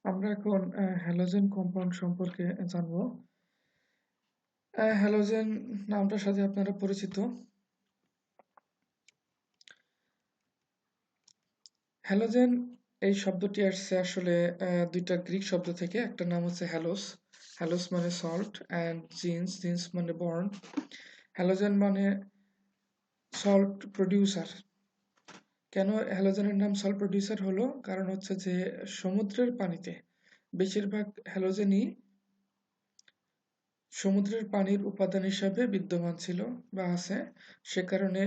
আমরা এখন halogen compound সম্পর্কে জানব। হ্যালোজেন নামটার সাথে আপনারা পরিচিত। হ্যালোজেন এই শব্দটি আসছে আসলে দুইটা গ্রিক শব্দ থেকে। একটা নাম হচ্ছে হ্যালোস। হ্যালোস মানে সল্ট অ্যান্ড জিন্স, জিন্স মানে বর্ন। হ্যালোজেন মানে সল্ট প্রডিউসার। কেন হ্যালোজেনের নাম সল্ট প্রডিউসার হলো? কারণ হচ্ছে যে সমুদ্রের পানিতে বেশিরভাগ হ্যালোজেনই সমুদ্রের পানির উপাদান হিসাবে বিদ্যমান ছিল বা আছে। সে কারণে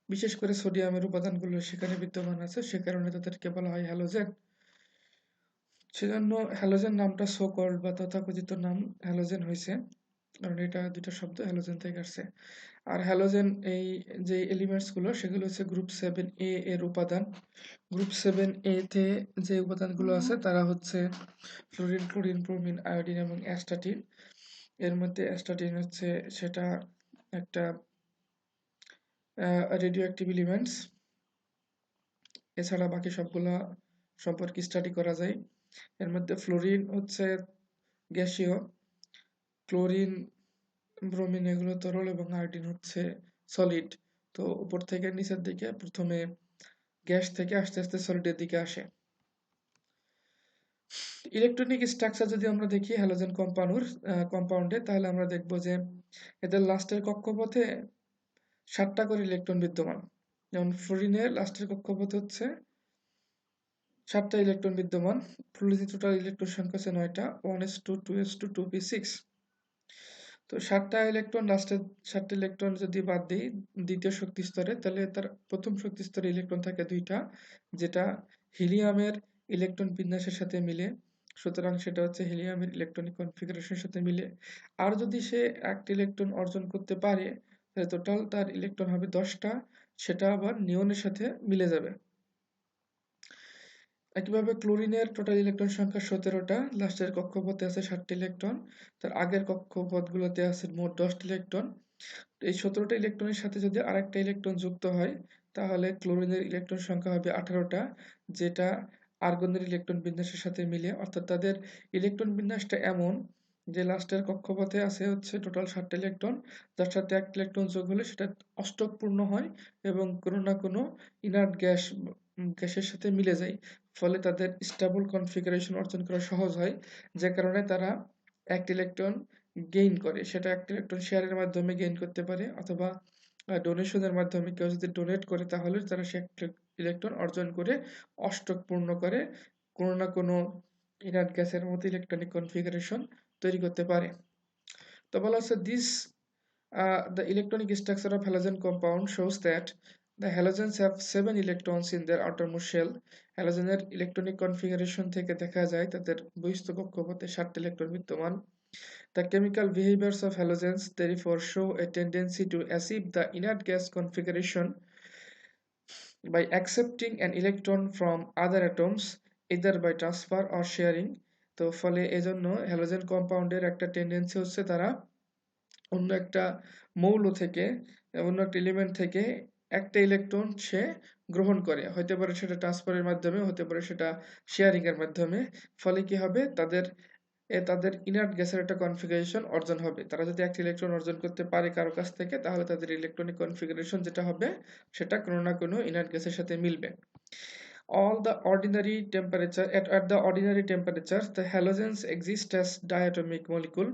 বিশেষ করে সোডিয়ামের উপাদানগুলো সেখানে বিদ্যমান আছে, সে কারণে তাদেরকে বলা হয় হ্যালোজেন। সেজন্য হ্যালোজেন নামটা সো কল্ড বা তথাকথিত নাম হ্যালোজেন হয়েছে, কারণ এটা দুটো শব্দ হ্যালোজেন থেকে আসছে। আর হ্যালোজেন এই যে এলিমেন্টস গুলো সেগুলো হচ্ছে গ্রুপ 7A এর উপাদান। গ্রুপ 7A তে যে উপাদানগুলো আছে তারা হচ্ছে ফ্লোরিন, ক্লোরিন, ব্রোমিন, আয়োডিন এবং অ্যাস্টাটিন। এর মধ্যে অ্যাস্টাটিন হচ্ছে সেটা একটা রেডিও অ্যাক্টিভ এলিমেন্টস। এছাড়া বাকি সবগুলা সম্পর্কে স্টাডি করা যায়। এর মধ্যে ফ্লোরিন হচ্ছে গ্যাসীয়, ক্লোরিন, ব্রোমিন এগুলো তরল এবং আয়োডিন হচ্ছে সলিড। তো উপর থেকে নিচের দিকে প্রথমে গ্যাস থেকে আস্তে আস্তে সলিডের দিকে আসে। ইলেকট্রনিক স্ট্রাকচার যদি আমরা দেখি হ্যালোজেন কম্পাউন্ডে, তাহলে আমরা দেখব যে এদের লাস্টের কক্ষপথে 7টা করে ইলেকট্রন বিদ্যমান। যেমন ফ্লোরিনের লাস্টের কক্ষপথে হচ্ছে 7টা ইলেকট্রন বিদ্যমান। ফ্লোরিনের টোটাল ইলেকট্রন সংখ্যা হচ্ছে 9টা, 1s2 2s2 2p6। তো 7টা ইলেকট্রন, লাস্টের 7টা ইলেকট্রন যদি বাদ দিই দ্বিতীয় শক্তি স্তরে, তাহলে তার প্রথম শক্তি স্তরে ইলেকট্রন থাকে 2টা, যেটা হিলিয়ামের ইলেকট্রন বিন্যাসের সাথে মিলে। সুতরাং সেটা হচ্ছে হিলিয়ামের ইলেকট্রনিক কনফিগারেশনের সাথে মিলে। আর যদি সে একটা ইলেকট্রন অর্জন করতে পারে, তাহলে টোটাল তার ইলেকট্রন হবে 10টা, সেটা আবার নিয়নের সাথে মিলে যাবে। একইভাবে ক্লোরিনের টোটাল ইলেকট্রন সংখ্যা 17টা, লাস্টের কক্ষপথে আছে 7টি ইলেকট্রন, তার আগের কক্ষপথগুলোতে আছে মোট 10টি ইলেকট্রন। এই 17টা ইলেকট্রনের সাথে যদি আরেকটা ইলেকট্রন যুক্ত হয়, তাহলে ক্লোরিনের ইলেকট্রন সংখ্যা হবে 18টা, যেটা আর্গনের ইলেকট্রন বিন্যাসের সাথে মিলে। অর্থাৎ তাদের ইলেকট্রন বিন্যাসটা এমন যে লাস্টের কক্ষপথে আছে হচ্ছে টোটাল 7টা ইলেকট্রন, যার সাথে একটা ইলেকট্রন যোগ হলে সেটা অষ্টকপূর্ণ হয় এবং কোনো না কোনো ইনার্ট গ্যাসের সাথে মিলে যায়। ফলে তাদের স্টেবল কনফিগারেশন অর্জন করা সহজ হয়, যে কারণে তারা একটা ইলেকট্রন গেইন করে। সেটা একটা ইলেকট্রন শেয়ারের মাধ্যমে গেইন করতে পারে, অথবা ডোনেশনের মাধ্যমে কেউ যদি ডোনেট করে, তাহলে তারা সে একটা ইলেকট্রন অর্জন করে অষ্টক পূর্ণ করে কোনো না কোনো ইনার্ট গ্যাসের মতো ইলেকট্রনিক কনফিগারেশন তৈরি করতে পারে। তো বলা হচ্ছে the electronic structure of halogen compound shows that the halogens have 7 electrons in their outermost shell. হ্যালোজেনের ইলেকট্রনিক কনফিগারেশন থেকে দেখা যায় তাদের বহিস্থ কক্ষপথে 7টি ইলেকট্রন বিদ্যমান। The chemical behaviors of halogens therefore show a tendency to achieve the inert gas configuration by accepting an electron from other atoms, either by transfer or sharing. তো ফলে এজন্য হ্যালোজেন কম্পাউন্ডের একটা টেন্ডেন্সি হচ্ছে তারা অন্য একটা মৌল থেকে, অন্য একটা এলিমেন্ট থেকে একটা ইলেকট্রন সে গ্রহণ করে। হতে পারে সেটা ট্রান্সফারের মাধ্যমে, হতে পারে সেটা শেয়ারিং এর মাধ্যমে। ফলে কি হবে, তাদের ইনার্ট গ্যাসের একটা কনফিগারেশন অর্জন হবে। তারা যদি একটা ইলেকট্রন অর্জন করতে পারে কারো কাছ থেকে, তাহলে তাদের ইলেকট্রনিক কনফিগারেশন যেটা হবে সেটা কোনো না কোনো ইনার্ট গ্যাসের সাথে মিলবে। At the ordinary temperature, the halogens exist as diatomic molecule.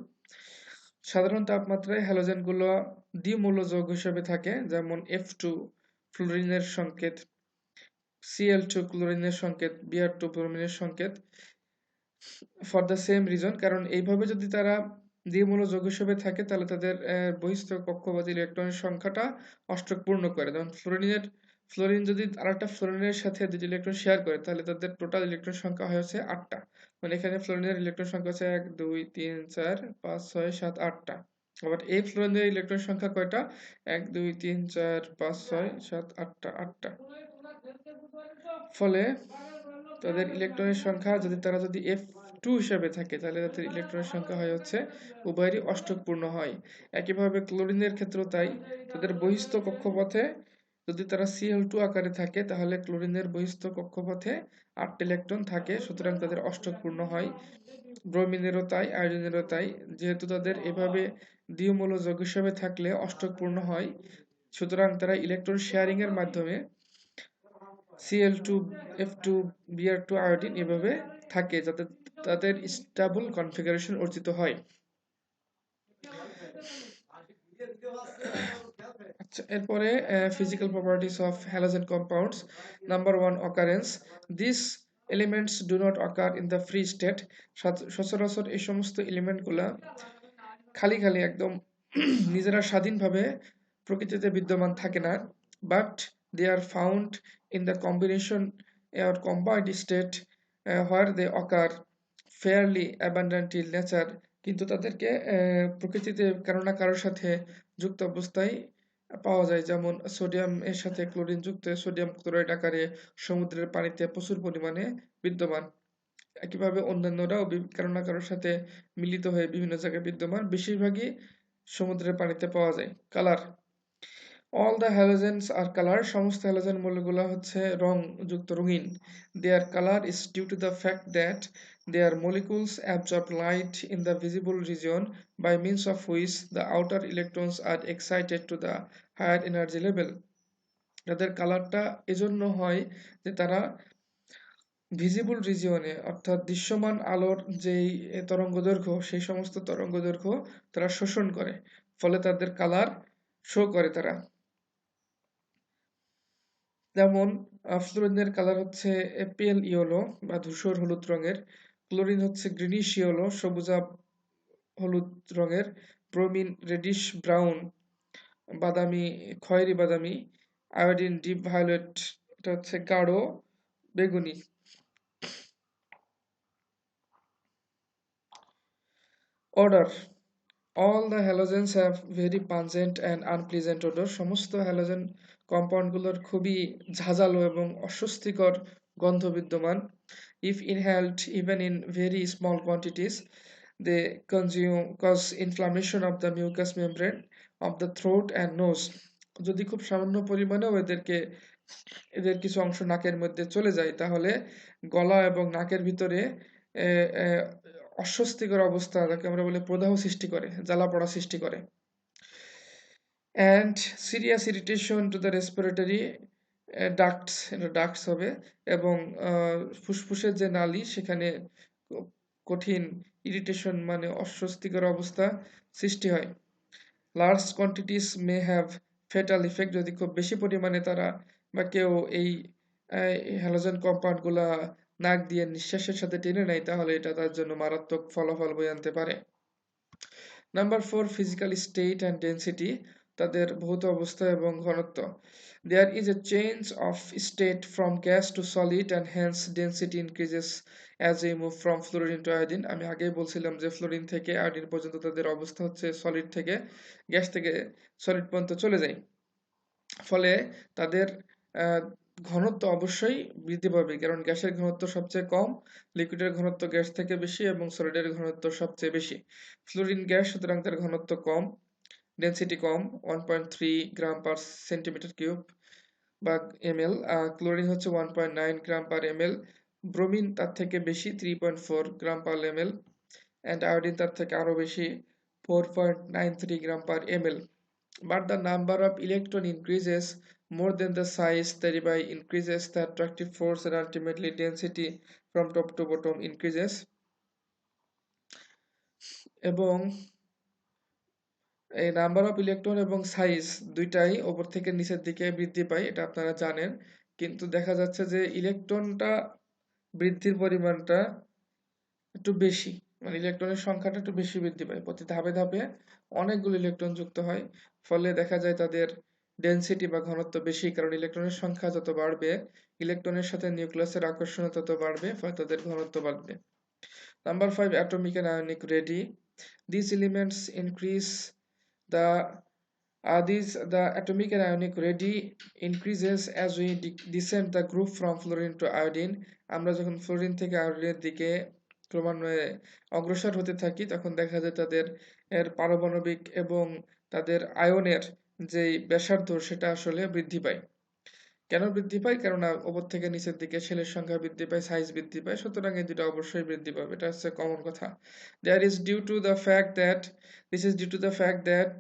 সাধারণ তাপমাত্রায় হ্যালোজেনগুলো দ্বিমূল যৌগ হিসেবে থাকে, যেমন F2 ফ্লোরিনের সংকেত, Cl2 ক্লোরিনের সংকেত, Br2 ব্রোমিনের সংকেত। ফর দ্য সেম রিজন, কারণ এইভাবে যদি তারা দ্বিমূল যৌগ হিসেবে থাকে, তাহলে তাদের বহিস্থ কক্ষপথ ইলেকট্রনের সংখ্যাটা অষ্টক পূর্ণ করে। যেমন ফ্লোরিন যদি আরেকটা ফ্লোরিনের সাথে দুটি ইলেকট্রন শেয়ার করে, তাহলে তাদের টোটাল ইলেকট্রন সংখ্যা হয় হচ্ছে 8টা। মানে এখানে ফ্লোরিনের ইলেকট্রন সংখ্যা হচ্ছে 1 2 3 4 5 6 7 8টা। আবার এই ফ্লোরিনের ইলেকট্রন সংখ্যা কয়টা? 1 2 3 4 5 6 7 8টা, 8টা। ফলে তাদের ইলেকট্রনের সংখ্যা যদি F2 হিসাবে থাকে, তাহলে তাদের ইলেকট্রনের সংখ্যা হয় হচ্ছে উভয়েরই অষ্টকপূর্ণ হয়। একইভাবে ক্লোরিনের ক্ষেত্রেও তাই, তাদের বহিস্থ কক্ষপথে যদি তারা Cl2 আকারে থাকে তাহলে ক্লোরিনের বহিস্থ কক্ষপথে 8টি ইলেকট্রন থাকে, সুতরাং তাদের অষ্টক পূর্ণ হয়। ব্রোমিনেরও তাই, আয়োডিনেরও তাই। যেহেতু তাদের এভাবে দ্বিমূল যৌগ হিসেবে থাকলে অষ্টক পূর্ণ হয়, সুতরাং তারা ইলেকট্রন শেয়ারিং এর মাধ্যমে Cl2 F2 Br2 আয়োডিন এভাবে থাকে, যাতে তাদের স্টেবল কনফিগারেশন অর্জিত হয়। আচ্ছা, এরপরে physical properties of halogen compounds. Number 1, occurrence. These elements do not occur in the free state. সচরাচর এই সমস্ত এলিমেন্টগুলা খালি খালি একদম নিজেরা স্বাধীনভাবে প্রকৃতিতে বিদ্যমান থাকে না, but they are found in the combination or combined state where they occur fairly abundant in nature. কিন্তু তাদেরকে প্রকৃতিতে কারো না কারোর সাথে যুক্ত অবস্থায় পাওয়া যায়, যেমন সোডিয়াম এর সাথে ক্লোরিন যুক্ত সোডিয়াম ক্লোরাইড আকারে সমুদ্রের পানিতে প্রচুর পরিমাণে বিদ্যমান। একইভাবে অন্যান্যরাও কারো না কারোর সাথে মিলিত হয়ে বিভিন্ন জায়গায় বিদ্যমান, বেশিরভাগই সমুদ্রের পানিতে পাওয়া যায়। Colour, all the halogens are color. সমস্ত হ্যালোজেন মৌলগুলো হচ্ছে রঙিন। Their color is due to the fact that their molecules absorb light in the visible region, by means of which the outer electrons are excited to the higher energy level. তাদের কালারটা এজন্য হয় যে তারা visible রিজিয়নে, অর্থাৎ দৃশ্যমান আলোর যেই তরঙ্গদৈর্ঘ্য, সেই সমস্ত তরঙ্গদৈর্ঘ্য তারা শোষণ করে, ফলে তাদের কালার শো করে তারা। যেমন ফ্লোরিনের কালার হচ্ছে পেল ইয়েলো বা ধূসর হলুদ রঙের, ক্লোরিন হচ্ছে গ্রিনিশ ইয়েলো সবুজা হলুদ রঙের, ব্রোমিন রেডিশ ব্রাউন বাদামি খয়েরি বাদামি, আয়োডিন ডিপ ভায়োলেট, এটা হচ্ছে গাঢ় বেগুনি। Odor. All the halogens have very pungent and unpleasant odor. সমস্ত হ্যালোজেন কম্পাউন্ডগুলোর খুবই ঝাঁঝালো এবং অস্বস্তিকর গন্ধ বিদ্যমান। If inhaled even in very small quantities, they cause inflammation of the mucous membrane of the throat and nose. যদি খুব সামান্য পরিমাণেও এদের কিছু অংশ নাকের মধ্যে চলে যায়, তাহলে গলা এবং নাকের ভিতরে অস্বস্তিকর অবস্থা, যাকে আমরা বলি প্রদাহ সৃষ্টি করে, জ্বালা পড়া সৃষ্টি করে। and serious irritation to the respiratory ducts হবে, এবং ফুসফুসের যে নালী সেখানে কঠিন ইরিটেশন মানে অস্বস্তিকর অবস্থা সৃষ্টি হয়। Large quantities may have fatal effect. যদি খুব বেশি পরিমাণে তারা বা কেউ এই হ্যালোজেন কম্পাউন্ডগুলা নাক দিয়ে নিঃশ্বাসের সাথে টেনে নেয়, তাহলে এটা তার জন্য মারাত্মক ফলাফল বয়ে আনতে পারে। Number 4, physical state and density, তাদের ভৌত অবস্থা এবং ঘনত্ব। There is a change of state from gas to solid and hence density increases as we move from fluorine to iodine. আমি আগেই বলছিলাম যে ফ্লোরিন থেকে আয়োডিন পর্যন্ত তাদের অবস্থা হচ্ছে সলিড থেকে গ্যাস থেকে সলিড পর্যন্ত চলে যায়, ফলে তাদের ঘনত্ব অবশ্যই বৃদ্ধি পাবে, কারণ গ্যাসের ঘনত্ব সবচেয়ে কম, লিকুইডের ঘনত্ব গ্যাস থেকে বেশি এবং সলিডের ঘনত্ব সবচেয়ে বেশি। ফ্লোরিন গ্যাস, সুতরাং তার ঘনত্ব কম, ডেন্সিটি কম, 1.3 গ্রাম পার সেন্টিমিটার কিউব বা এমএল। ক্লোরিন হচ্ছে 1.9 গ্রাম পার এমএল, ব্রোমিন তার থেকে বেশি 3.4 gram per ML, and iodine তার থেকে আরো বেশি 4.93 gram per ML. But the number of electron increases more than the size, thereby increases the attractive force and ultimately density from top to bottom increases. এবং এই number of electron এবং size দুইটাই উপর থেকে নিচের দিকে বৃদ্ধি পায়, এটা আপনারা জানেন, কিন্তু দেখা যাচ্ছে যে ইলেকট্রনটা বৃদ্ধির পরিমাণটা একটু বেশি, মানে ইলেকট্রনের সংখ্যাটা একটু বেশি বৃদ্ধি পায়, প্রতি ধাপে ধাপে অনেকগুলো ইলেকট্রন যুক্ত হয়, ফলে দেখা যায় তাদের ডেন্সিটি বা ঘনত্ব বেশি, কারণ ইলেকট্রনের সংখ্যা যত বাড়বে ইলেকট্রনের সাথে নিউক্লিয়াসের আকর্ষণ তত বাড়বে, ফলে তাদের ঘনত্ব বাড়বে। Number 5, atomic and ionic radii. These elements increase the the atomic and ionic radii increases as we descend the group from fluorine to iodine. আমরা যখন ফ্লোরিন থেকে আয়োডিনের দিকে ক্রমান্বয়ে অগ্রসর হতে থাকি, তখন দেখা যায় তাদের পারমাণবিক এবং তাদের আয়নের যে ব্যাসার্ধ সেটা আসলে বৃদ্ধি পায়। কেন বৃদ্ধি পায়? কেননা উপর থেকে নিচের দিকে শেলের সংখ্যা বৃদ্ধি পায়, সাইজ বৃদ্ধি পায়, সুতরাং এই দুটো অবশ্যই বৃদ্ধি পাবে। এটা হচ্ছে কমন কথা। That is due to the fact that this is due to the fact that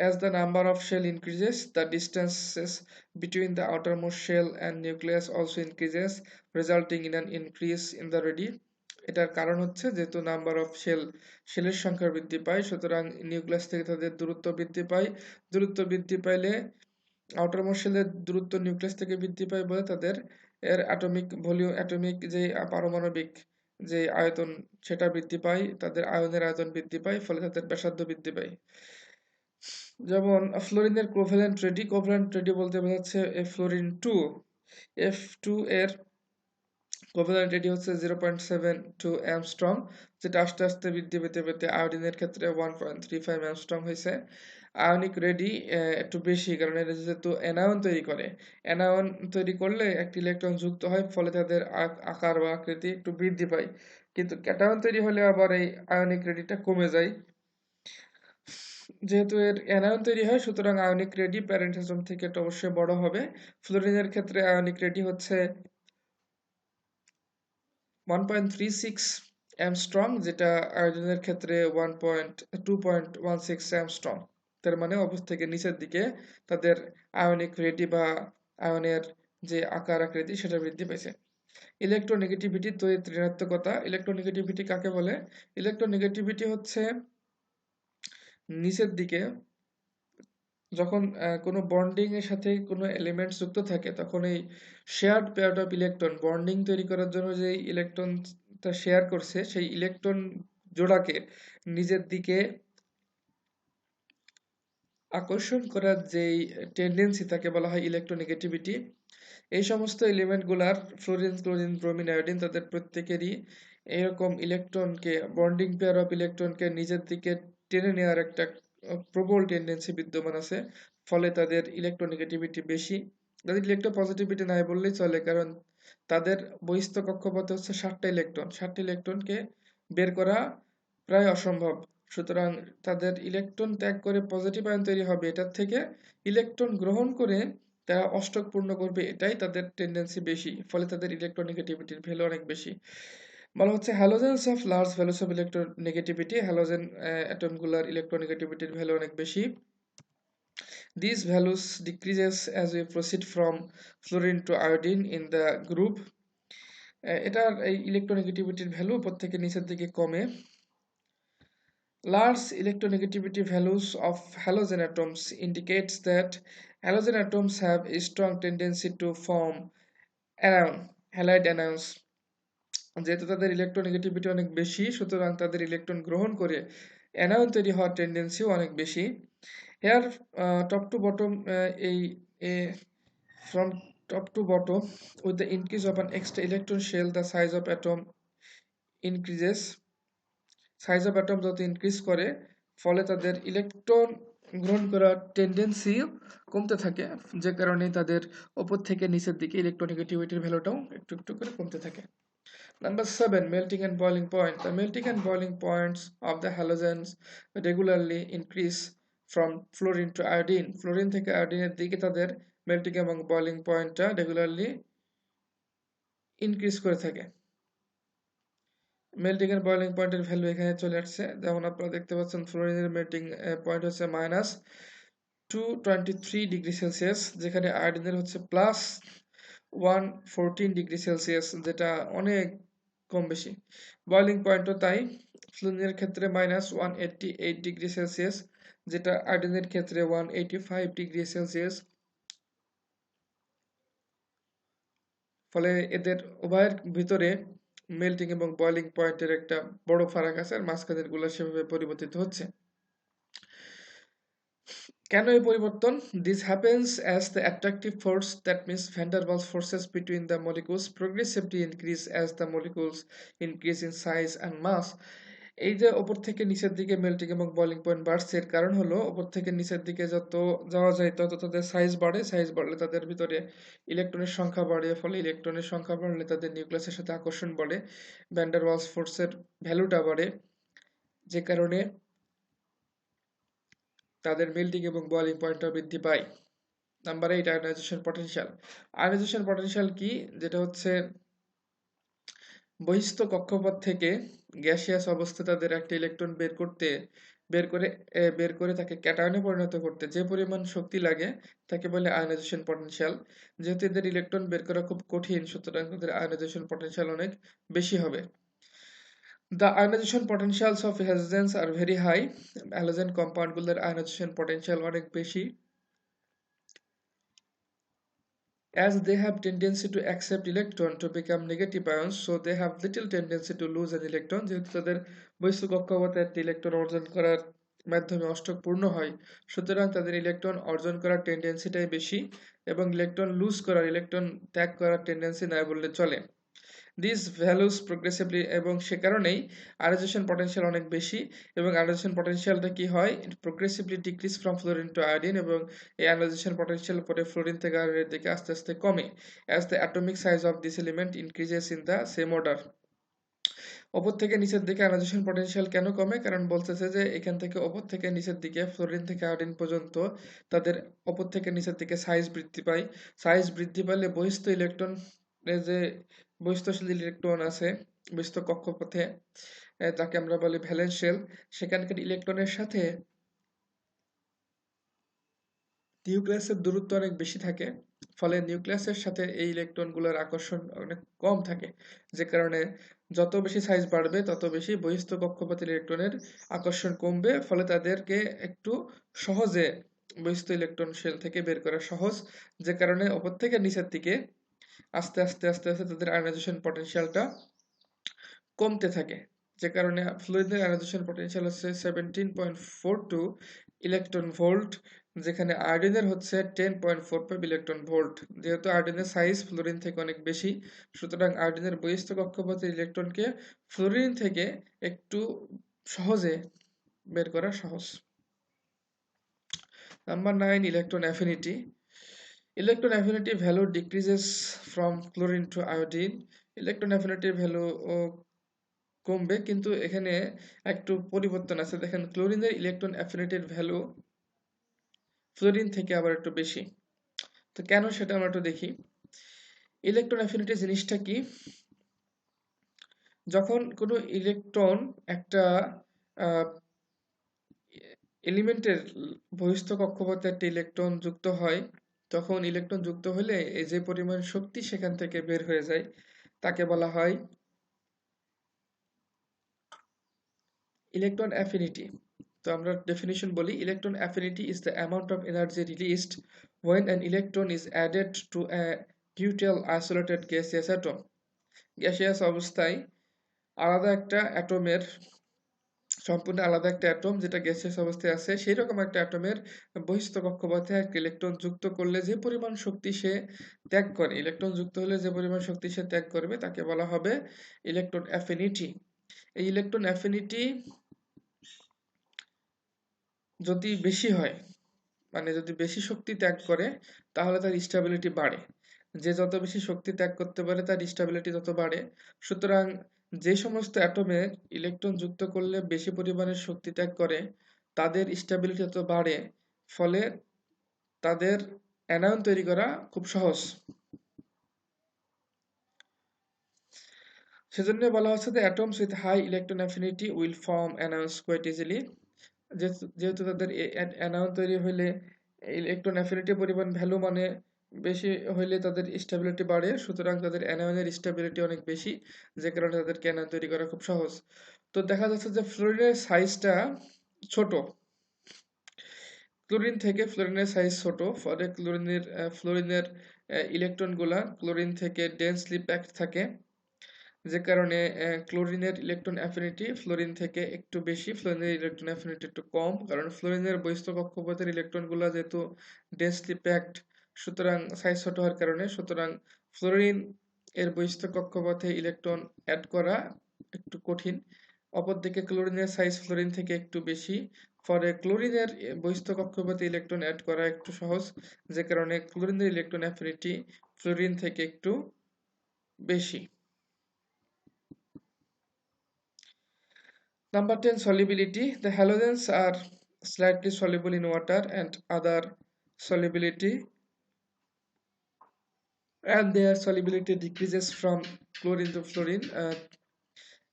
as the number of shell increases, the distances between the outermost shell and nucleus also increases, resulting in an increase in the radii. এটার কারণ হচ্ছে যেহেতু number of শেলের সংখ্যা বৃদ্ধি পায়, সুতরাং nucleus থেকে তাদের দূরত্ব বৃদ্ধি পায়। দূরত্ব বৃদ্ধি পাইলে আউটারমোস্ট শেলের দূরত্ব নিউক্লিয়াস থেকে বৃদ্ধি পায় বলে তাদের অ্যাটমিক যে পারমাণবিক যে আয়তন সেটা বৃদ্ধি পায়, তাদের আয়নের আয়তন বৃদ্ধি পায়, ফলে তাদের ব্যাসার্ধ বৃদ্ধি পায়। যেমন ফ্লোরিনের কোভ্যালেন্ট রেডি বলতে বোঝাচ্ছে ফ্লোরিন 2 F2 এর কোভ্যালেন্ট রেডি হচ্ছে 0.72 অ্যামস্ট্রং, যেটা আস্তে আস্তে বৃদ্ধি পেতে পেতে আয়োডিনের ক্ষেত্রে 1.35 অ্যামস্ট্রং হয়েছে। আয়নিক রেডি একটু বেশি, কারণ এটা যেহেতু অ্যানায়ন তৈরি করে, অ্যানায়ন তৈরি করলে একটি ইলেকট্রন যুক্ত হয়, ফলে তাদের আকার বা আকৃতি একটু বৃদ্ধি পায়। কিন্তু ক্যাটায়ন তৈরি হলে আবার এই আয়নিক রেডিটা কমে যায়। যেহেতু এর অ্যানায়ন তৈরি হয়, সুতরাং আয়নিক রেডি প্যারেন্ট অ্যাটম থেকে এটা অবশ্যই বড় হবে। ফ্লোরিনের ক্ষেত্রে আয়নিক রেডি হচ্ছে 1.36 অ্যামস্ট্রং, যেটা আয়োডিনের ক্ষেত্রে 2.16 অ্যামস্ট্রং। তার মানে অবস্থা থেকে নিচের দিকে তাদের আয়নিক রেডি বা আয়নের যে আকার আকৃতি সেটা বৃদ্ধি পেয়েছে। ইলেকট্রোনেগেটিভিটি তো ঋণাত্মকতা। ইলেকট্রোনেগেটিভিটি কাকে বলে? ইলেকট্রোনেগেটিভিটি হচ্ছে নিচের দিকে যখন কোনো বন্ডিং এর সাথে কোনো এলিমেন্ট যুক্ত থাকে, তখন এই shared pair of electron bonding তৈরি করার জন্য যে ইলেকট্রনটা শেয়ার করছে, সেই ইলেকট্রন জোড়াকে নিজের দিকে আকর্ষণ করার যেই টেন্ডেন্সি তাকে বলা হয় ইলেকট্রোনেগেটিভিটি। এই সমস্ত এলিমেন্টগুলার ফ্লোরিন, ক্লোরিন, ব্রোমিন, আয়োডিন তাদের প্রত্যেকেরই এরকম ইলেকট্রনকে বন্ডিং পেয়ার অফ ইলেকট্রনকে নিজের দিকে টেনে নেওয়ার একটা প্রবল টেন্ডেন্সি বিদ্যমান আছে, ফলে তাদের ইলেকট্রোনেগেটিভিটি বেশি। তাদের ইলেকট্রোপজিটিভিটি নাই বললেই চলে, কারণ তাদের বহিস্থ কক্ষপথে হচ্ছে 7টা ইলেকট্রন। 7টি ইলেকট্রনকে বের করা প্রায় অসম্ভব। সুতরাং তাদের ইলেকট্রন ত্যাগ করে পজিটিভ আয়ন তৈরি হবে, এটার থেকে ইলেকট্রন গ্রহণ করে তারা অষ্টক পূর্ণ করবে, এটাই তাদের টেন্ডেন্সি বেশি, ফলে তাদের ইলেকট্রোনেগেটিভিটির ভ্যালু অনেক বেশি। বলা হচ্ছে halogens of large values of electronegativity, halogen অ্যাটমগুলোর ইলেকট্রোনেগেটিভিটির ভ্যালু অনেক বেশি। These values decreases as we proceed from fluorine to iodine in the group. এটার এই ইলেকট্রোনেগেটিভিটির ভ্যালু উপর থেকে নিচের দিকে কমে। Large electronegativity values of halogen atoms indicates that halogen atoms have a strong tendency to form anion, halide anions. যেহেতু তাদের electronegativity অনেক বেশি, সুতরাং তাদের ইলেকট্রন গ্রহণ করে অ্যানায়ন তৈরি হওয়ার টেন্ডেন্সিও অনেক বেশি। Here, top to bottom, from top to bottom, with the increase of an extra electron shell, the size of atom increases. Size of atom যত ইনক্রিজ করে, ফলে তাদের ইলেকট্রন গ্রহণ করার টেন্ডেন্সি কমতে থাকে, যে কারণে তাদের ওপর থেকে নিচের দিকে ইলেকট্রোনেগেটিভিটির ভ্যালুটাও একটু একটু করে কমতে থাকে। Number 7, melting and boiling point. The melting and boiling points of the halogens regularly increase from fluorine to iodine. Fluorine থেকে আয়োডিনের দিকে তাদের মেল্টিং এবং বয়লিং পয়েন্টটা রেগুলারলি ইনক্রিজ করে থাকে। মেল্টিং এর বয়লিং পয়েন্টের ভ্যালু এখানে চলে আসছে, যেমন আপনারা দেখতে পাচ্ছেন ফ্লোরিনের মেল্টিং পয়েন্ট হচ্ছে -223°C, যেখানে আয়োডিনের হচ্ছে +114°C, যেটা অনেক কম বেশি। বয়লিং পয়েন্টও তাই, ফ্লোরিনের ক্ষেত্রে -188°C, যেটা আয়োডিনের ক্ষেত্রে 185°C। ফলে এদের উভয়ের ভিতরে মেল্টিং এবং বয়লিং পয়েন্টের একটা বড় ফারাক আছে, আর মাঝখানের গুলো সেভাবে পরিবর্তিত হচ্ছে। কেন এই পরিবর্তন? This happens as the attractive force, that means van der Waals forces between the molecules, progressively increase as the molecules increase in size and mass. এই যে ওপর থেকে নিচের দিকে মেল্টিং এবং বয়লিং পয়েন্ট বাড়ছে, এর কারণ হলো ওপর থেকে নিচের দিকে যত যাওয়া যায় তত তাদের সাইজ বাড়ে, সাইজ বাড়লে তাদের ভিতরে ইলেকট্রনের সংখ্যা বাড়ে, ফলে ইলেকট্রনের সংখ্যা বাড়লে তাদের নিউক্লিয়াসের সাথে আকর্ষণ বাড়ে, ভ্যান ডার ওয়ালস ফোর্সের ভ্যালুটা বাড়ে, যে কারণে তাদের মেল্টিং এবং বয়লিং পয়েন্টটা বৃদ্ধি পায়। Number 8 ionisation potential. Ionisation potential কি? যেটা হচ্ছে বহিস্থ কক্ষপথ থেকে গ্যাসিয়াস অবস্থায় তাদের একটা ইলেকট্রন বের করে তাকে ক্যাটায়নে পরিণত করতে যে পরিমাণ শক্তি লাগে তাকে বলে আয়নাইজেশন পটেনশিয়াল। যেহেতু এদের ইলেকট্রন বের করা খুব কঠিন, সুতরাং তাদের আয়নাইজেশন পটেনশিয়াল অনেক বেশি হবে। The ionization potentials of halogens are very high. Halogen কম্পাউন্ডগুলোর আয়নাইজেশন পটেনশিয়াল অনেক বেশি, as they have tendency to accept electron to become negative ions, so they have little tendency to lose an electron. যেহেতু তাদের বহিঃস্থ কক্ষপথে একটি electron অর্জন করার মাধ্যমে অষ্টক পূর্ণ হয়, সুতরাং তাদের ইলেকট্রন অর্জন করার টেন্ডেন্সিটাই বেশি এবং ইলেকট্রন ত্যাগ করার টেন্ডেন্সি নাই বললে চলে। দিস ভ্যালুস প্রোগ্রেসিভলি, এবং সে কারণেই আয়োনাইজেশন পটেনশিয়াল অনেক বেশি। এবং আয়োনাইজেশন পটেনশিয়ালটা কি হয়, progressively decrease from fluorine to iodine, এবং এই আয়োনাইজেশন পটেনশিয়াল পরে ফ্লোরিন থেকে আয়োডিনের দিকে আস্তে আস্তে কমে as the atomic size of this element increases in the same order. ওপর থেকে নিচের দিকে আয়োনাইজেশন পটেনশিয়াল কেন কমে? কারণ বলতেছে যে এখান থেকে ওপর থেকে নিচের দিকে ফ্লোরিন থেকে আয়োডিন পর্যন্ত তাদের ওপর থেকে নিচের দিকে সাইজ বৃদ্ধি পায়। সাইজ বৃদ্ধি পেলে বহিস্থ ইলেকট্রন, যে বহিস্থশীল ইলেকট্রন আছে বহিস্থ কক্ষপথে, তাকে আমরা বলি ভ্যালেন্স শেল, সেখানকার ইলেকট্রনের সাথে নিউক্লিয়াসের দূরত্ব অনেক বেশি থাকে, ফলে নিউক্লিয়াসের সাথে এই ইলেকট্রনগুলোর আকর্ষণ অনেক কম থাকে, যে কারণে যত বেশি সাইজ বাড়বে তত বেশি বহিস্থ কক্ষপথের ইলেকট্রনের আকর্ষণ কমবে, ফলে তাদেরকে একটু সহজে বহিস্থ ইলেকট্রন শেল থেকে বের করা সহজ, যে কারণে ওপর থেকে নিচের দিকে আস্তে আস্তে আস্তে আস্তে তাদের আয়নাইজেশন পটেনশিয়ালটা কমতে থাকে, যে কারণে ফ্লুইডের আয়নাইজেশন পটেনশিয়াল হচ্ছে 17.42 ইলেকট্রন ভোল্ট, যেখানে আয়োডিনের হচ্ছে 10.45 ইলেকট্রন ভোল্ট। যেহেতু আয়োডিনের সাইজ ফ্লোরিন থেকে অনেক বেশি, সুতরাং আয়োডিনের বহিস্থ কক্ষপথের ইলেকট্রনকে ফ্লোরিন থেকে একটু সহজে বের করা সহজ। Number 9 electron affinity. Electron affinity value decreases from chlorine to iodine. Electron অ্যাফিনিটির ভ্যালু কমবে, কিন্তু এখানে একটু পরিবর্তন আছে। দেখেন ক্লোরিনের ইলেকট্রন অ্যাফিনিটির ভ্যালু ফ্লোরিন থেকে আবার একটু বেশি। তো কেন সেটা আমরা একটু দেখি। ইলেকট্রন অ্যাফিনিটি জিনিসটা কি? যখন কোনো ইলেকট্রন একটা এলিমেন্টের বহিস্থ কক্ষপথে একটা ইলেকট্রন যুক্ত হয়, তখন ইলেকট্রন যুক্ত হলে এই যে পরিমাণ শক্তি সেখান থেকে বের হয়ে যায় তাকে বলা হয় ইলেকট্রন অ্যাফিনিটি। তো আমরা ডেফিনিশন বলি, electron affinity is the amount of energy released when an electron is added to a neutral isolated gaseous atom. Gaseous অবস্থায় আলাদা একটা অ্যাটমের, সম্পূর্ণ আলাদা একটা অ্যাটম যেটা গ্যাসিয়াস অবস্থায় আছে, সেই রকম একটা অ্যাটমের বহিস্থ কক্ষপথে একটা ইলেকট্রন যুক্ত করলে যে পরিমাণ শক্তি সে ত্যাগ করে, ইলেকট্রন যুক্ত হলে যে পরিমাণ শক্তি সে ত্যাগ করবে তাকে বলা হবে ইলেকট্রন অ্যাফিনিটি। এই ইলেকট্রন অ্যাফিনিটি যদি বেশি হয়, মানে যদি বেশি শক্তি ত্যাগ করে, তাহলে তার স্টেবিলিটি বাড়ে। যে যত বেশি শক্তি ত্যাগ করতে পারে তার স্টেবিলিটি তত বাড়ে। সুতরাং যে সমস্ত অ্যাটমে ইলেকট্রন যুক্ত করলে বেশি পরিমাণে শক্তি ত্যাগ করে তাদের স্টেবিলিটি তত বাড়ে, ফলে তাদের অ্যানায়ন তৈরি করা খুব সহজ। সেজন্য বলা হচ্ছে যে atoms with high electron affinity will form anions quite easily. যেহেতু তাদের অ্যানায়ন তৈরি হইলে ইলেকট্রন অ্যাফিনিটি পরিমাণ ভ্যালু মানে বেশি হইলে তাদের স্টেবিলিটি বাড়ে, সুতরাং তাদের অ্যানায়নের স্টেবিলিটি অনেক বেশি, যে কারণে তাদেরকে অ্যানায়ন তৈরি করা খুব সহজ। তো দেখা যাচ্ছে যে ফ্লোরিনের সাইজটা ছোট, ক্লোরিন থেকে ফ্লোরিনের সাইজ ছোট, ফলে ফ্লোরিনের ইলেকট্রনগুলা ক্লোরিন থেকে ডেন্সলি প্যাকড থাকে, যে কারণে ক্লোরিনের ইলেকট্রন অ্যাফিনিটি ফ্লোরিন থেকে একটু বেশি, ফ্লোরিনের ইলেকট্রন অ্যাফিনিটি একটু কম, কারণ ফ্লোরিনের বহিস্থ কক্ষপথের ইলেকট্রনগুলো যেহেতু ডেন্সলি প্যাকড, সুতরাং সাইজ ছোট হওয়ার কারণে, সুতরাং ফ্লোরিন এর বহিস্থ কক্ষপথে ইলেকট্রন অ্যাড করা একটু কঠিন। অপরদিকে ক্লোরিনের সাইজ ফ্লোরিন থেকে একটু বেশি, ফলে ক্লোরিনের বহিস্থ কক্ষপথে ইলেকট্রন অ্যাড করা একটু সহজ, যে কারণে ক্লোরিনের ইলেকট্রন অ্যাফিনিটি ফ্লোরিন থেকে একটু বেশি। Number 10, solubility. The halogens are slightly soluble in water and other solubility and their solubility decreases from chlorine to fluorine.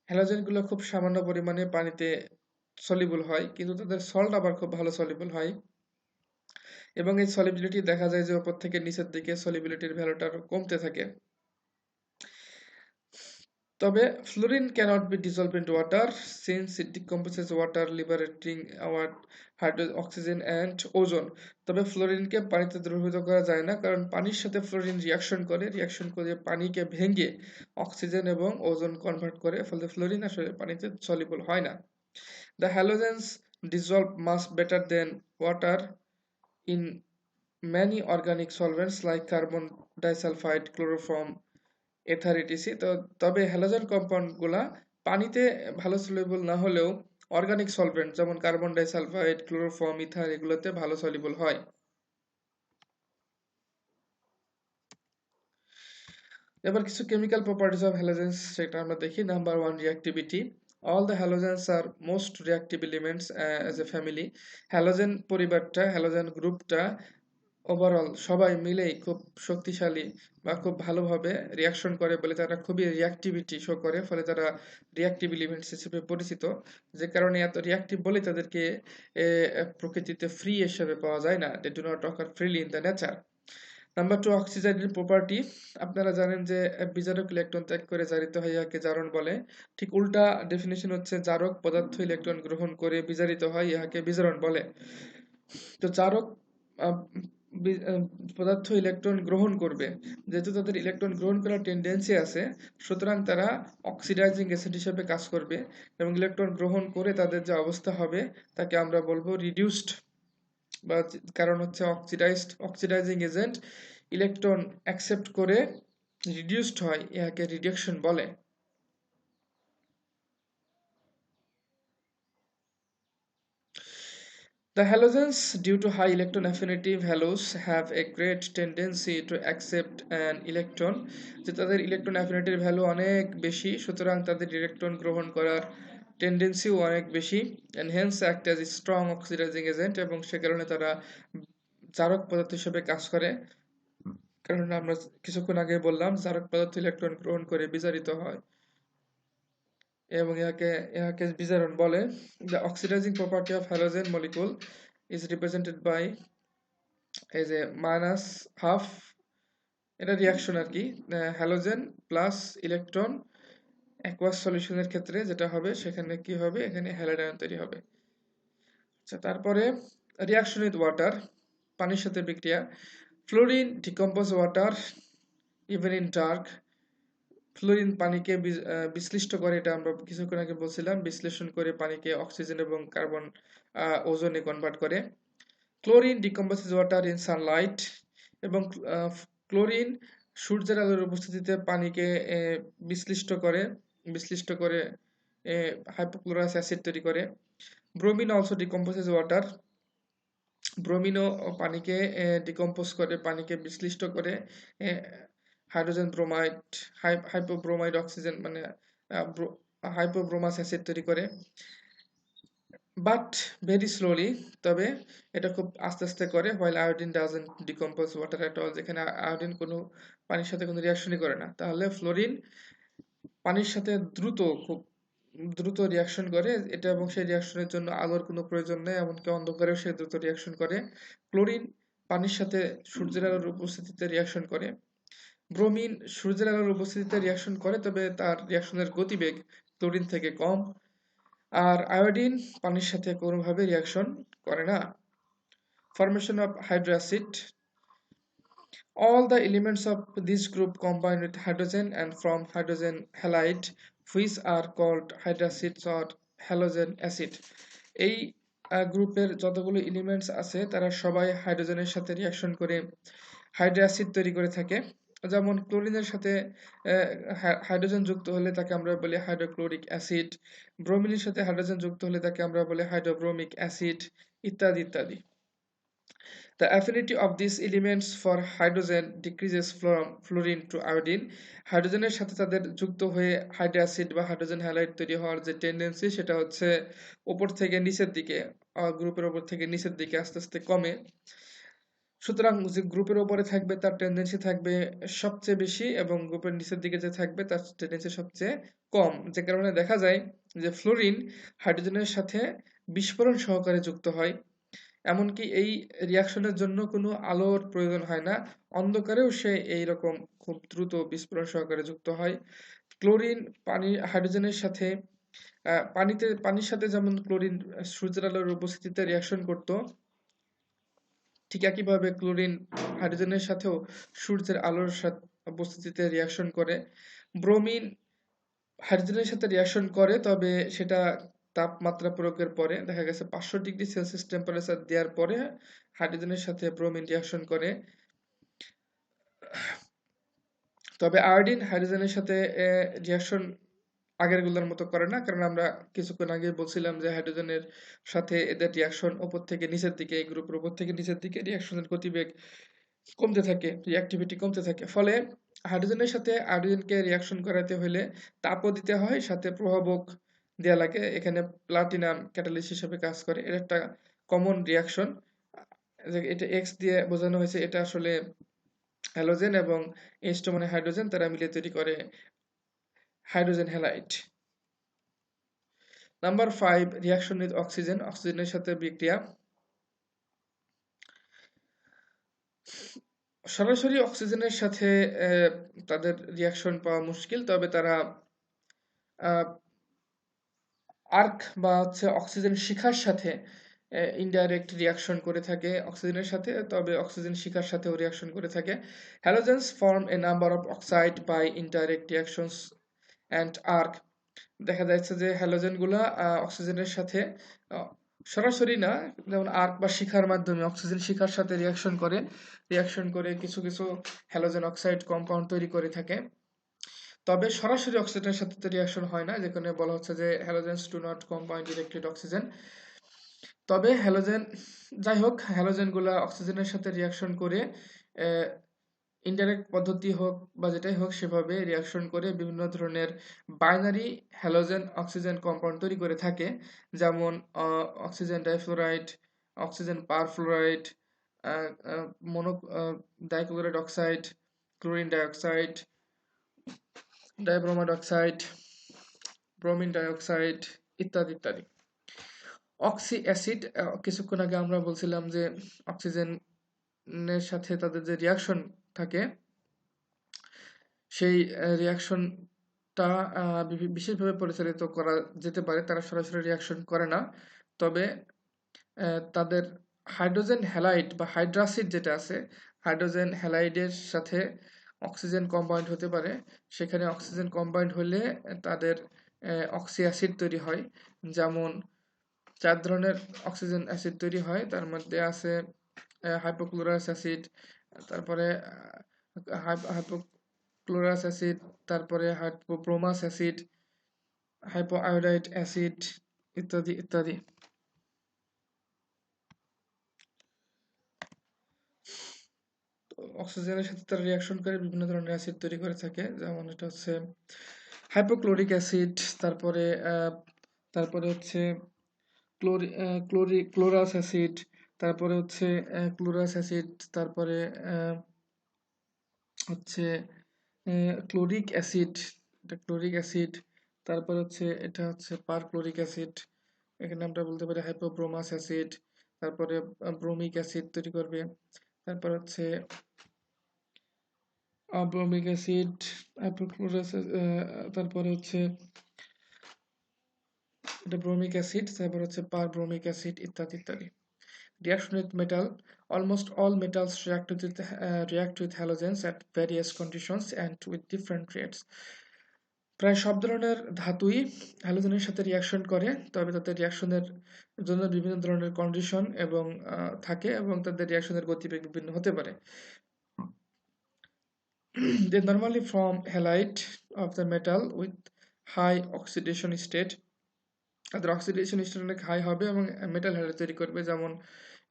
হ্যালোজেনগুলো খুব সামান্য পরিমাণে পানিতে সলিবল হয়, কিন্তু তাদের সল্ট আবার খুব ভালো সলিবল হয়, এবং এই সলিবিলিটি দেখা যায় যে উপর থেকে নিচের দিকে সলিবিলিটির ভ্যালুটা কমতে থাকে। তবে fluorine cannot be dissolved into water since it decomposes water, liberating our oxygen and ozone. তবে ফ্লোরিনকে পানিতে দ্রবীভূত করা যায় না, কারণ পানির সাথে ফ্লোরিন রিঅ্যাকশন করে পানিকে ভেঙে অক্সিজেন এবং ওজোন কনভার্ট করে, ফলে ফ্লোরিন আসলে পানিতে সলিবল হয় না। The halogens dissolve much better than water in many organic solvents like carbon disulfide, chloroform, ether etc. তবে হ্যালোজেন কম্পাউন্ডগুলা পানিতে ভালো সলিউবল না হলেও অর্গানিক সলভেন্ট যেমন কার্বন ডাইসালফাইড, ক্লোরোফর্ম, ইথার এগুলোতে ভালো সলিউবল হয়। এবার কিছু কেমিক্যাল প্রপার্টিজ অফ হ্যালোজেন্স সেটা আমরা দেখি। Number 1, reactivity. All the halogens are most reactive elements as a family. Halogen পরিবারটা, হ্যালোজেন গ্রুপটা ওভারঅল সবাই মিলেই খুব শক্তিশালী বা খুব ভালোভাবে রিয়াকশন করে বলে তারা খুবই রিয়াক্টিভিটি শো করে, ফলে তারা রিয়াক্টিভ এলিমেন্টস হিসেবে পরিচিত। যে কারণে এত রিয়াক্টিভ বলে তাদেরকে প্রকৃতিতে ফ্রি হিসেবে পাওয়া যায় না। They do not occur freely in the nature. Number 2, অক্সিজেনের প্রপার্টি। আপনারা জানেন যে বিজারক ইলেকট্রন ত্যাগ করে জারিত হয়, ইহাকে জারণ বলে। ঠিক উল্টা ডেফিনেশন হচ্ছে জারক পদার্থ ইলেকট্রন গ্রহণ করে বিজারিত হয়, ইহাকে বিজারণ বলে। তো জারক পদার্থ ইলেকট্রন গ্রহণ করবে, যেহেতু তাদের ইলেকট্রন গ্রহণ করার টেন্ডেন্সি আছে, সুতরাং তারা অক্সিডাইজিং এসিড হিসেবে কাজ করবে এবং ইলেকট্রন গ্রহণ করে তাদের যে অবস্থা হবে তাকে আমরা বলবো রিডিউসড, বা কারণ হচ্ছে অক্সিডাইজিং এজেন্ট ইলেকট্রন অ্যাকসেপ্ট করে রিডিউসড হয়, ইহাকে রিডাকশন বলে। The halogens, due to high electron affinity values, have a great tendency to accept an electron. যে তাদের ইলেকট্রন অ্যাফিনিটির ভ্যালু অনেক বেশি, সুতরাং তাদের ইলেকট্রন গ্রহণ করার টেন্ডেন্সিও অনেক বেশি, and hence act as a strong oxidizing agent, এবং সে কারণে তারা জারক পদার্থ হিসেবে কাজ করে। কারণ আমরা কিছুক্ষণ আগে বললাম জারক পদার্থ ইলেকট্রন গ্রহণ করে বিজারিত হয় এবং ইহাকে বিজারণ বলে। The oxidizing property of halogen molecule is represented by এই যে -12, এটা রিয়াকশন আর কি, হ্যালোজেন প্লাস ইলেকট্রন অ্যাকুয়াস সলিউশনের ক্ষেত্রে যেটা হবে সেখানে কি হবে, এখানে হ্যালাইড আয়ন তৈরি হবে। আচ্ছা, তারপরে রিয়াকশন উইথ ওয়াটার, পানির সাথে বিক্রিয়া। Fluorine decompose water even in dark. Fluorine পানিকে বিশ্লিষ্ট করে, এটা আমরা কিছুক্ষণ আগে বলছিলাম, বিশ্লেষণ করে পানিকে অক্সিজেন এবং কার্বন ওজোনে কনভার্ট করে। ক্লোরিন ডিকম্পোজেস ওয়াটার ইন সানলাইট, এবং ক্লোরিন সূর্যের আলোর উপস্থিতিতে পানিকে বিশ্লিষ্ট করে হাইপোক্লোরাস অ্যাসিড তৈরি করে। Bromine also decomposes water. ব্রোমিনও পানিকে ডিকম্পোজ করে, পানিকে বিশ্লিষ্ট করে হাইড্রোজেন ব্রোমাইড, হাইপোব্রোমাইড অক্সিজেন মানে হাইপোব্রোমাস অ্যাসিড তৈরি করে, বাট ভেরি স্লোলি, তবে এটা খুব আস্তে আস্তে করে। while iodine doesn't decompose water at all, যেখানে আয়োডিন কোনো পানির সাথে কোনো রিয়াকশনই করে না। তাহলে ফ্লোরিন পানির সাথে খুব দ্রুত রিয়াকশন করে এটা, এবং সেই রিয়াকশনের জন্য আলোর কোনো প্রয়োজন নেই, এমনকি অন্ধকারেও সে দ্রুত রিয়াকশন করে। ক্লোরিন পানির সাথে সূর্যের আলোর উপস্থিতিতে রিয়াকশন করে। ব্রোমিন সূর্যের আলোর উপস্থিতিতে রিয়াকশন করে, তবে তার রিয়াকশনের গতিবেগ ক্লোরিন থেকে কম। আর আয়োডিন পানির সাথে কোনোভাবে রিয়াকশন করে না। Formation of hydroacid. All the elements of this group combine with hydrogen and form hydrogen halide, which are called hydroacids or halogen acid. এই গ্রুপের যতগুলো এলিমেন্টস আছে তারা সবাই হাইড্রোজেনের সাথে রিয়াকশন করে হাইড্রোঅ্যাসিড তৈরি করে থাকে। যেমন ক্লোরিনের সাথে হাইড্রোজেন যুক্ত হলে তাকে আমরা বলি হাইড্রোক্লোরিক অ্যাসিড, ব্রোমিনের সাথে হাইড্রোজেন যুক্ত হলে তাকে আমরা বলি হাইড্রোব্রোমিক অ্যাসিড, ইত্যাদি ইত্যাদি। The affinity of these elements for hydrogen decreases from fluorine to iodine. হাইড্রোজেনের সাথে তাদের যুক্ত হয়ে হাইড্রোঅ্যাসিড বা হাইড্রোজেন হ্যালাইড তৈরি হওয়ার যে টেন্ডেন্সি, সেটা হচ্ছে উপর থেকে নিচের দিকে, গ্রুপের উপর থেকে নিচের দিকে আস্তে আস্তে কমে। সুতরাং যে গ্রুপের উপরে থাকবে তার টেন্ডেন্সি থাকবে সবচেয়ে বেশি এবং গ্রুপের নিচের দিকে যে থাকবে তার টেন্ডেন্সি সবচেয়ে কম, যে কারণে দেখা যায় যে ফ্লোরিন হাইড্রোজেনের সাথে বিস্ফোরণ সহকারে যুক্ত হয়। এমনকি এই রিয়াকশনের জন্য কোনো আলোর প্রয়োজন হয় না, অন্ধকারেও সে এইরকম খুব দ্রুত বিস্ফোরণ সহকারে যুক্ত হয়। ক্লোরিন পানি হাইড্রোজেনের সাথে পানির সাথে যেমন ক্লোরিন সূর্যের আলোর উপস্থিতিতে রিয়াকশন করত, ঠিক একইভাবে ক্লোরিন হাইড্রোজেনের সাথেও সূর্যের আলোর সাথে উপস্থিতিতে রিয়াকশন করে। ব্রোমিন হাইড্রোজেনের সাথে রিয়াকশন করে, তবে সেটা তাপমাত্রা প্রয়োগের পরে দেখা গেছে 500 ডিগ্রি সেলসিয়াস টেম্পারেচার দেওয়ার পরে হাইড্রোজেনের সাথে ব্রোমিন রিয়াকশন করে। তবে আয়োডিন হাইড্রোজেনের সাথে রিয়াকশন আগেরগুলোর মতো করে না, কারণ আমরা কিছুক্ষণ আগে বলছিলাম যে হাইড্রোজেনের সাথে এদের রিয়াকশন উপর থেকে নিচের দিকে, এই গ্রুপের উপর থেকে নিচের দিকে রিয়াকশনের গতিবেগ কমতে থাকে, রিঅ্যাক্টিভিটি কমতে থাকে। ফলে হাইড্রোজেনের সাথে আয়োডিনকে রিয়াকশন করাতে হলে তাপও দিতে হয়, সাথে প্রভাবক দেয়া লাগে। এখানে প্লাটিনাম ক্যাটালিস্ট হিসেবে কাজ করে। এটা একটা কমন রিয়াকশন, এটা এক্স দিয়ে বোঝানো হয়েছে। এটা আসলে হ্যালোজেন এবং এইচটা মানে হাইড্রোজেন, তারা মিলে তৈরি করে hydrogen halide. Number 5, reaction with oxygen, অক্সিজেনের সাথে বিক্রিয়া। সরাসরি অক্সিজেনের সাথে তাদের রিয়াকশন পাওয়া মুশকিল, তবে তারা আর্ক বা হচ্ছে অক্সিজেন শিখার সাথে ইনডাইরেক্ট রিয়াকশন করে থাকে অক্সিজেনের সাথে, তবে অক্সিজেন শিখার সাথেও রিয়াকশন করে থাকে। Halogens form a number of oxide by indirect reactions and arc. দেখা যাচ্ছে যে হ্যালোজেনগুলা অক্সিজেনের সাথে সরাসরি না, যেমন আর্ক বা শিখার মাধ্যমে অক্সিজেন শিখার সাথে রিয়াকশন করে কিছু কিছু হ্যালোজেন অক্সাইড কম্পাউন্ড তৈরি করে থাকে। তবে সরাসরি অক্সিজেনের সাথে তো রিয়াকশন হয় না, যেখানে বলা হচ্ছে যে halogens do not combine directly with oxygen. তবে হ্যালোজেন, যাই হোক, হ্যালোজেনগুলা অক্সিজেনের সাথে রিয়াকশন করে ইনডাইরেক্ট পদ্ধতি হোক বা যেটাই হোক, সেভাবে রিয়াকশন করে বিভিন্ন ধরনের বাইনারি হ্যালোজেন অক্সিজেন কম্পাউন্ড তৈরি করে থাকে। যেমন oxygen difluoride, oxygen perfluoride, mono dichloride oxide, chlorine dioxide, dibromide oxide, bromine dioxide ইত্যাদি ইত্যাদি। অক্সি অ্যাসিড, কিছুক্ষণ আগে আমরা বলছিলাম যে অক্সিজেনের সাথে তাদের যে রিয়াকশন থাকে, সেই রিয়াকশনটা বিশেষভাবে পরিচালিত করা যেতে পারে, তারা সরাসরি রিয়াকশন করে না। তবে তাদের হাইড্রোজেন হ্যালাইড বা হাইড্রাসিড যেটা আছে, হাইড্রোজেন হ্যালাইডের সাথে অক্সিজেন কম্বাইন্ড হতে পারে। সেখানে অক্সিজেন কম্বাইন্ড হলে তাদের অক্সি অ্যাসিড তৈরি হয়। যেমন 4 ধরনের অক্সিজেন অ্যাসিড তৈরি হয়, তার মধ্যে আছে হাইপোক্লোরাস অ্যাসিড, তারপরে হাইপোক্লোরাস অ্যাসিড, তারপরে হাইপোব্রোমাস অ্যাসিড, হাইপোআয়োডাইড অ্যাসিড ইত্যাদি ইত্যাদি। অক্সিজেনের সাথে তারা রিয়াকশন করে বিভিন্ন ধরনের অ্যাসিড তৈরি করে থাকে, যেমন এটা হচ্ছে হাইপোক্লোরিক অ্যাসিড, তারপরে হচ্ছে ক্লোরাস অ্যাসিড, তারপরে হচ্ছে ক্লোরাস অ্যাসিড, তারপরে হচ্ছে ক্লোরিক অ্যাসিড, এটা ক্লোরিক অ্যাসিড, তারপরে হচ্ছে এটা হচ্ছে পারক্লোরিক অ্যাসিড, এখানে আমরা বলতে পারি হাইপোব্রোমাস অ্যাসিড, তারপরে ব্রোমিক অ্যাসিড তৈরি করবে, তারপর হচ্ছে ব্রোমিক অ্যাসিড, হাইপোক্লোরাস, তারপরে হচ্ছে এটা ব্রোমিক অ্যাসিড, তারপর হচ্ছে পারব্রোমিক অ্যাসিড ইত্যাদি ইত্যাদি। Reaction with metal. Almost all metals react with halogens at various conditions and with different rates. প্রায় সব ধরনের ধাতুই হ্যালোজেনের সাথে রিয়াকশন করে, তবে তাদের রিয়াকশনের জন্য বিভিন্ন ধরনের কন্ডিশন এবং থাকে, এবং তাদের রিয়াকশনের গতিবেগ বিভিন্ন হতে পারে। They normally form halide of the metal with high oxidation state. তাদের অক্সিডেশন স্টেট অনেক হাই হবে এবং মেটাল হ্যালাইড তৈরি করবে। যেমন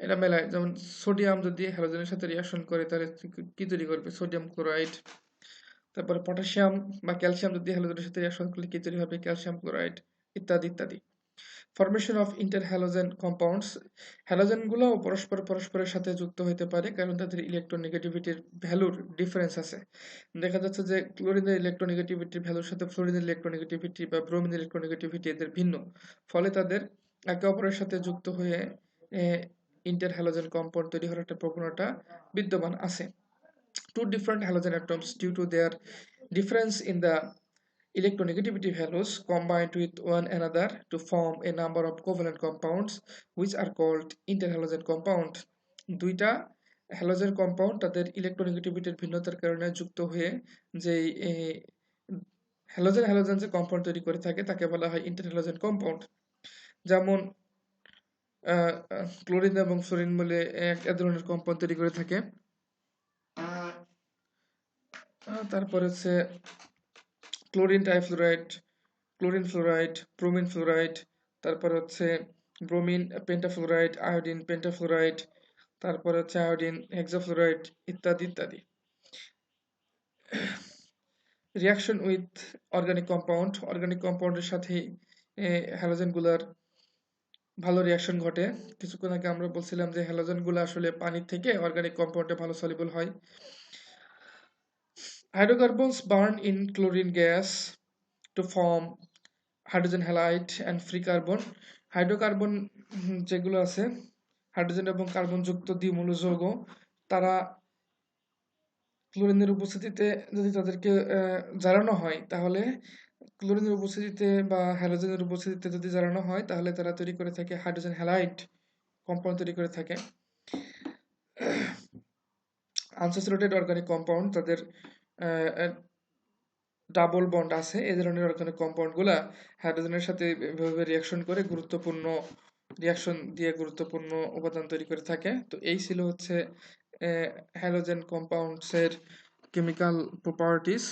এটা মেলায়, যেমন সোডিয়াম যদি হ্যালোজেনের সাথে রিয়াকশন করে তাহলে কি তৈরি করবে? Sodium chloride. তারপরে পটাশিয়াম বা ক্যালসিয়াম যদি হ্যালোজেনের সাথে রিয়াকশন করলে কি তৈরি হবে? ক্যালসিয়াম ক্লোরাইড ইত্যাদি ইত্যাদি। ফরমেশন অফ ইন্টারহ্যালোজেন কম্পাউন্ডস, হ্যালোজেনগুলোও পরস্পরের সাথে যুক্ত হতে পারে কারণ তাদের ইলেকট্রোনেগেটিভিটির ভ্যালুর ডিফারেন্স আছে। দেখা যাচ্ছে যে ক্লোরিনের ইলেকট্রোনেগেটিভিটির ভ্যালুর সাথে ফ্লোরিনের ইলেকট্রোনেগেটিভিটি বা ব্রোমিনের ইলেকট্রোনেগেটিভিটি এদের ভিন্ন, ফলে তাদের একে অপরের সাথে যুক্ত হয়ে ইন্টারহ্যালোজেন কম্পাউন্ড তৈরি হওয়ার একটা প্রবণতা বিদ্যমান আছে। Two different halogen atoms, due to their difference in the electronegativity values, combined with one another to form a number of covalent compounds which are called interhalogen compound. দুইটা হ্যালোজেন কম্পাউন্ড তাদের ইলেকট্রোনেগেটিভিটির ভিন্নতার কারণে যুক্ত হয়ে যে হ্যালোজেন হ্যালোজেন যে compound তৈরি করে থাকে তাকে বলা হয় ইন্টারহ্যালোজেন কম্পাউন্ড। যেমন ক্লোরিন এবং ফ্লোরিন মিলে এক ধরনের কম্পাউন্ড তৈরি করে থাকে। তারপর হচ্ছে chlorine trifluoride, chlorine fluoride, bromine fluoride, তারপর হচ্ছে ব্রোমিন পেন্টাফ্লোরাইড, আয়োডিন পেন্টাফ্লোরাইড, তারপর হচ্ছে আয়োডিন হেক্সাফ্লোরাইড ইত্যাদি ইত্যাদি। Reaction with organic compound, organic কম্পাউন্ডের সাথে হ্যালোজেনগুলার ভালো রিয়াকশন ঘটে। কিছুক্ষণ আগে আমরা বলছিলাম যে হ্যালোজেনগুলো আসলে পানির থেকে অর্গানিক কম্পাউন্ডে ভালো সলিবল হয়। Hydrocarbons burn in chlorine gas to form hydrogen halide and free carbon. Hydrocarbon যেগুলো আছে, হাইড্রোজেন এবং কার্বন যুক্ত দ্বিমূল যৌগ, তারা ক্লোরিনের উপস্থিতিতে যদি তাদেরকে জ্বালানো হয় তাহলে ক্লোরিনের উপস্থিতিতে বা হ্যালোজেনের উপস্থিতিতে যদি জ্বালানো হয় তাহলে তারা তৈরি করে থাকে হাইড্রোজেন হ্যালাইড কম্পাউন্ড তৈরি করে থাকে। আনস্যাচুরেটেড অর্গানিক কম্পাউন্ড, তাদের ডাবল বন্ড আছে, এই ধরনের অর্গানিক কম্পাউন্ডগুলা হাইড্রোজেনের সাথে এভাবে রিয়াকশন করে গুরুত্বপূর্ণ উপাদান তৈরি করে থাকে। তো এই ছিল হচ্ছে হ্যালোজেন কম্পাউন্ডসের কেমিক্যাল প্রপার্টিস।